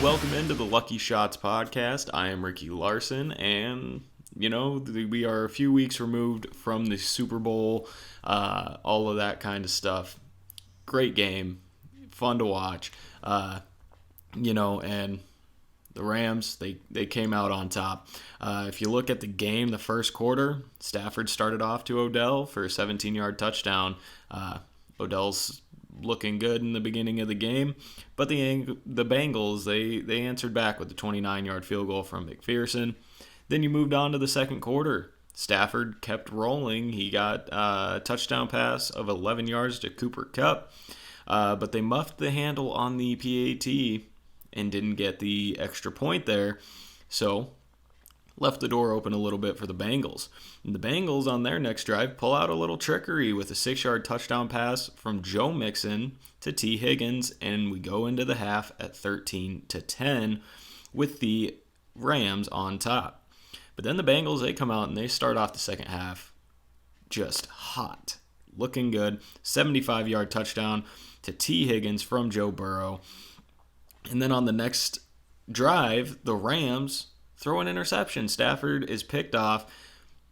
welcome into the Lucky Shots podcast. I am Ricky Larson, and we are a few weeks removed from the Super Bowl, all of that kind of stuff. Great game, fun to watch, and the Rams, they came out on top. If you look at the game, the first quarter, Stafford started off to Odell for a 17-yard touchdown. Odell's looking good in the beginning of the game, but the Bengals, they answered back with a 29-yard field goal from McPherson. Then you moved on to the second quarter. Stafford kept rolling. He got a touchdown pass of 11 yards to Cooper Kupp, but they muffed the handle on the PAT and didn't get the extra point there, so left the door open a little bit for the Bengals. And the Bengals on their next drive pull out a little trickery with a 6-yard touchdown pass from Joe Mixon to T. Higgins, and we go into the half at 13-10 with the Rams on top. But then the Bengals, they come out and they start off the second half just hot, looking good. 75-yard touchdown to T. Higgins from Joe Burrow. And then on the next drive, the Rams throw an interception. Stafford is picked off,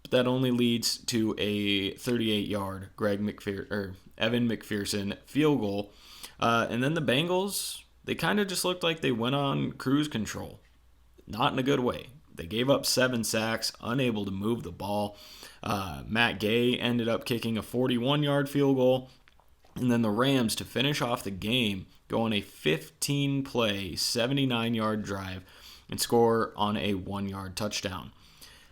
but that only leads to a 38-yard Evan McPherson field goal. And then the Bengals, they kind of just looked like they went on cruise control. Not in a good way. They gave up 7 sacks, unable to move the ball. Matt Gay ended up kicking a 41-yard field goal. And then the Rams, to finish off the game, go on a 15-play, 79-yard drive and score on a 1-yard touchdown.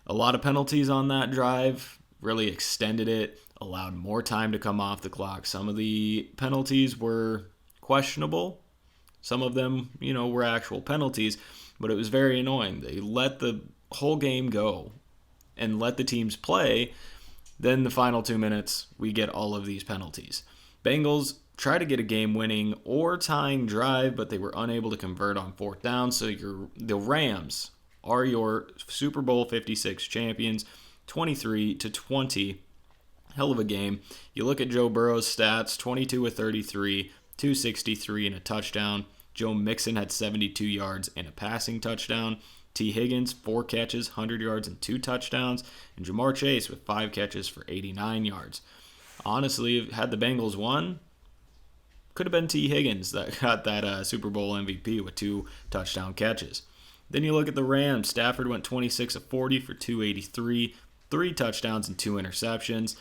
A lot of penalties on that drive, really extended it, allowed more time to come off the clock. Some of the penalties were questionable. Some of them, were actual penalties, but it was very annoying. They let the whole game go and let the teams play. Then the final 2 minutes, we get all of these penalties. Bengals try to get a game-winning or tying drive, but they were unable to convert on fourth down. So the Rams are your Super Bowl 56 champions, 23-20. Hell of a game. You look at Joe Burrow's stats: 22 of 33, 263 and a touchdown. Joe Mixon had 72 yards and a passing touchdown. T. Higgins, 4 catches, 100 yards and 2 touchdowns. And Jamar Chase with 5 catches for 89 yards. Honestly, had the Bengals won, could have been T. Higgins that got that Super Bowl MVP with 2 touchdown catches. Then you look at the Rams. Stafford went 26 of 40 for 283, 3 touchdowns and 2 interceptions.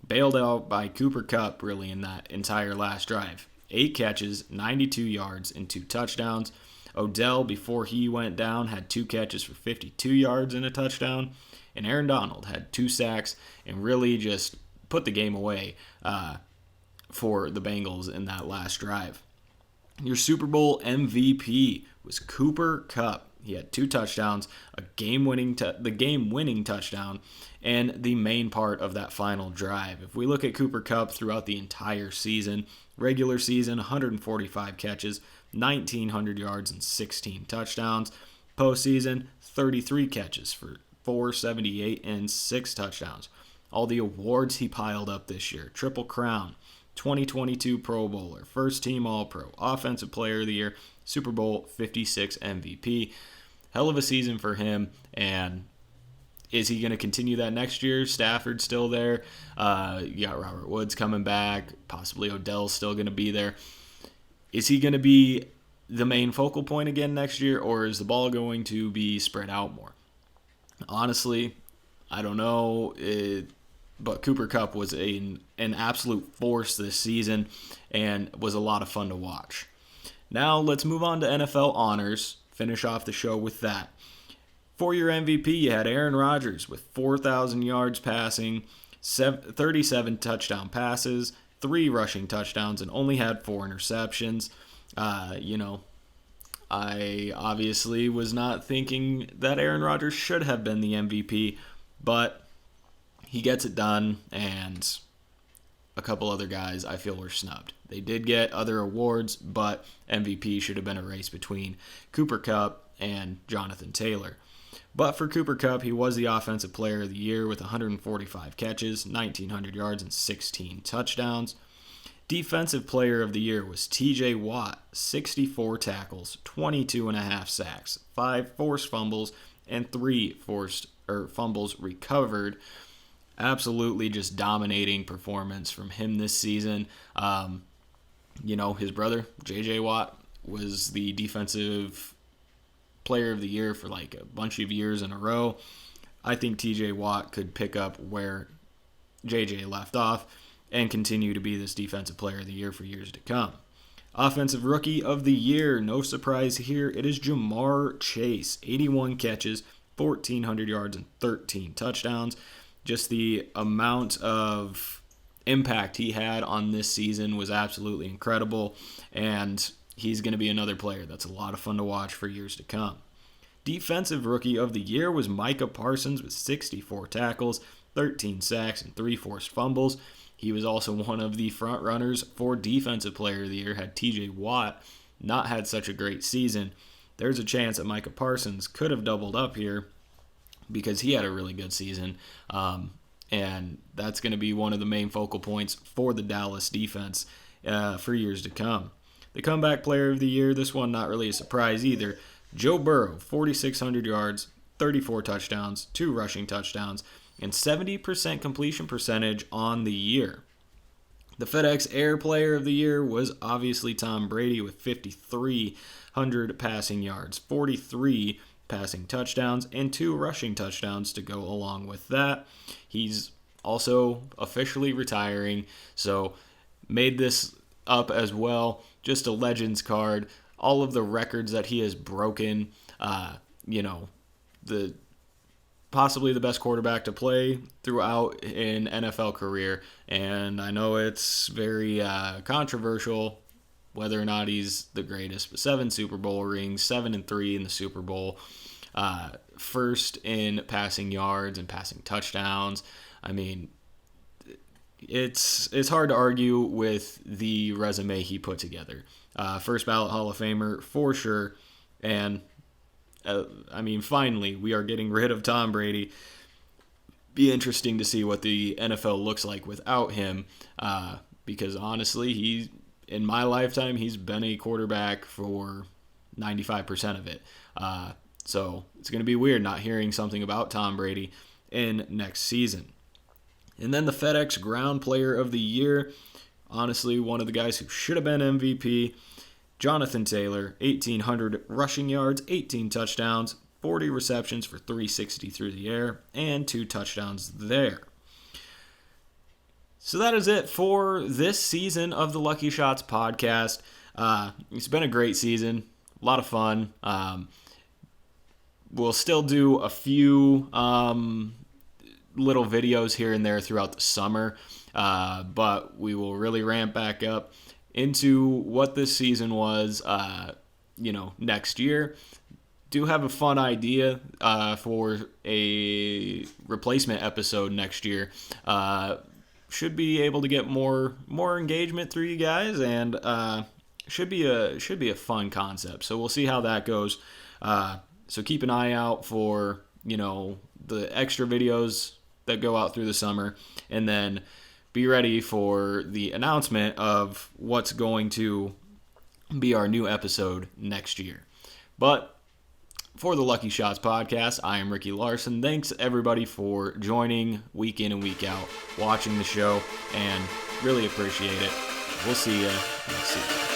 Bailed out by Cooper Kupp really in that entire last drive. 8 catches, 92 yards and 2 touchdowns. Odell, before he went down, had 2 catches for 52 yards and a touchdown. And Aaron Donald had 2 sacks and really just put the game away for the Bengals in that last drive. Your Super Bowl MVP was Cooper Kupp. He had 2 touchdowns, the game-winning touchdown, and the main part of that final drive. If we look at Cooper Kupp throughout the entire season, regular season, 145 catches, 1,900 yards, and 16 touchdowns. Postseason, 33 catches for 478 and 6 touchdowns. All the awards he piled up this year: Triple Crown, 2022 Pro Bowler, First Team All-Pro, Offensive Player of the Year, Super Bowl 56 MVP. Hell of a season for him, and is he going to continue that next year? Stafford's still there. You got Robert Woods coming back. Possibly Odell's still going to be there. Is he going to be the main focal point again next year, or is the ball going to be spread out more? Honestly, I don't know. But Cooper Kupp was an absolute force this season and was a lot of fun to watch. Now let's move on to NFL honors. Finish off the show with that. For your MVP, you had Aaron Rodgers with 4,000 yards passing, 37 touchdown passes, 3 rushing touchdowns, and only had 4 interceptions. I obviously was not thinking that Aaron Rodgers should have been the MVP, but he gets it done, and a couple other guys I feel were snubbed. They did get other awards, but MVP should have been a race between Cooper Kupp and Jonathan Taylor. But for Cooper Kupp, he was the Offensive Player of the Year with 145 catches, 1,900 yards, and 16 touchdowns. Defensive Player of the Year was TJ Watt, 64 tackles, 22.5 sacks, 5 forced fumbles, and 3 fumbles recovered. Absolutely just dominating performance from him this season. His brother, J.J. Watt, was the Defensive Player of the Year for like a bunch of years in a row. I think TJ Watt could pick up where JJ left off and continue to be this Defensive Player of the Year for years to come. Offensive Rookie of the Year, no surprise here, it is Jamar Chase. 81 catches, 1,400 yards, and 13 touchdowns. Just the amount of impact he had on this season was absolutely incredible, and he's going to be another player that's a lot of fun to watch for years to come. Defensive Rookie of the Year was Micah Parsons with 64 tackles, 13 sacks, and 3 forced fumbles. He was also one of the front runners for Defensive Player of the Year. Had TJ Watt not had such a great season, there's a chance that Micah Parsons could have doubled up here because he had a really good season. And that's going to be one of the main focal points for the Dallas defense for years to come. The Comeback Player of the Year, this one not really a surprise either. Joe Burrow, 4,600 yards, 34 touchdowns, 2 rushing touchdowns, and 70% completion percentage on the year. The FedEx Air Player of the Year was obviously Tom Brady with 5,300 passing yards, 43 passing touchdowns, and 2 rushing touchdowns to go along with that. He's also officially retiring, so made this up as well. Just a Legends card. All of the records that he has broken, possibly the best quarterback to play throughout an NFL career. And I know it's very controversial whether or not he's the greatest, but 7 Super Bowl rings, 7-3 in the Super Bowl, first in passing yards and passing touchdowns. I mean, it's hard to argue with the resume he put together. First ballot Hall of Famer for sure. And finally, we are getting rid of Tom Brady. Be interesting to see what the NFL looks like without him, because honestly, in my lifetime, he's been a quarterback for 95% of it. So it's going to be weird not hearing something about Tom Brady in next season. And then the FedEx Ground Player of the Year, honestly, one of the guys who should have been MVP, Jonathan Taylor, 1,800 rushing yards, 18 touchdowns, 40 receptions for 360 through the air, and 2 touchdowns there. So that is it for this season of the Lucky Shots podcast. It's been a great season, a lot of fun. We'll still do a few little videos here and there throughout the summer, but we will really ramp back up into what this season was, next year. Do have a fun idea for a replacement episode next year. Should be able to get more engagement through you guys, and should be a fun concept. So we'll see how that goes. So keep an eye out for the extra videos that go out through the summer, and then be ready for the announcement of what's going to be our new episode next year. But for the Lucky Shots podcast, I am Ricky Larson. Thanks everybody for joining week in and week out, watching the show, and really appreciate it. We'll see you next season.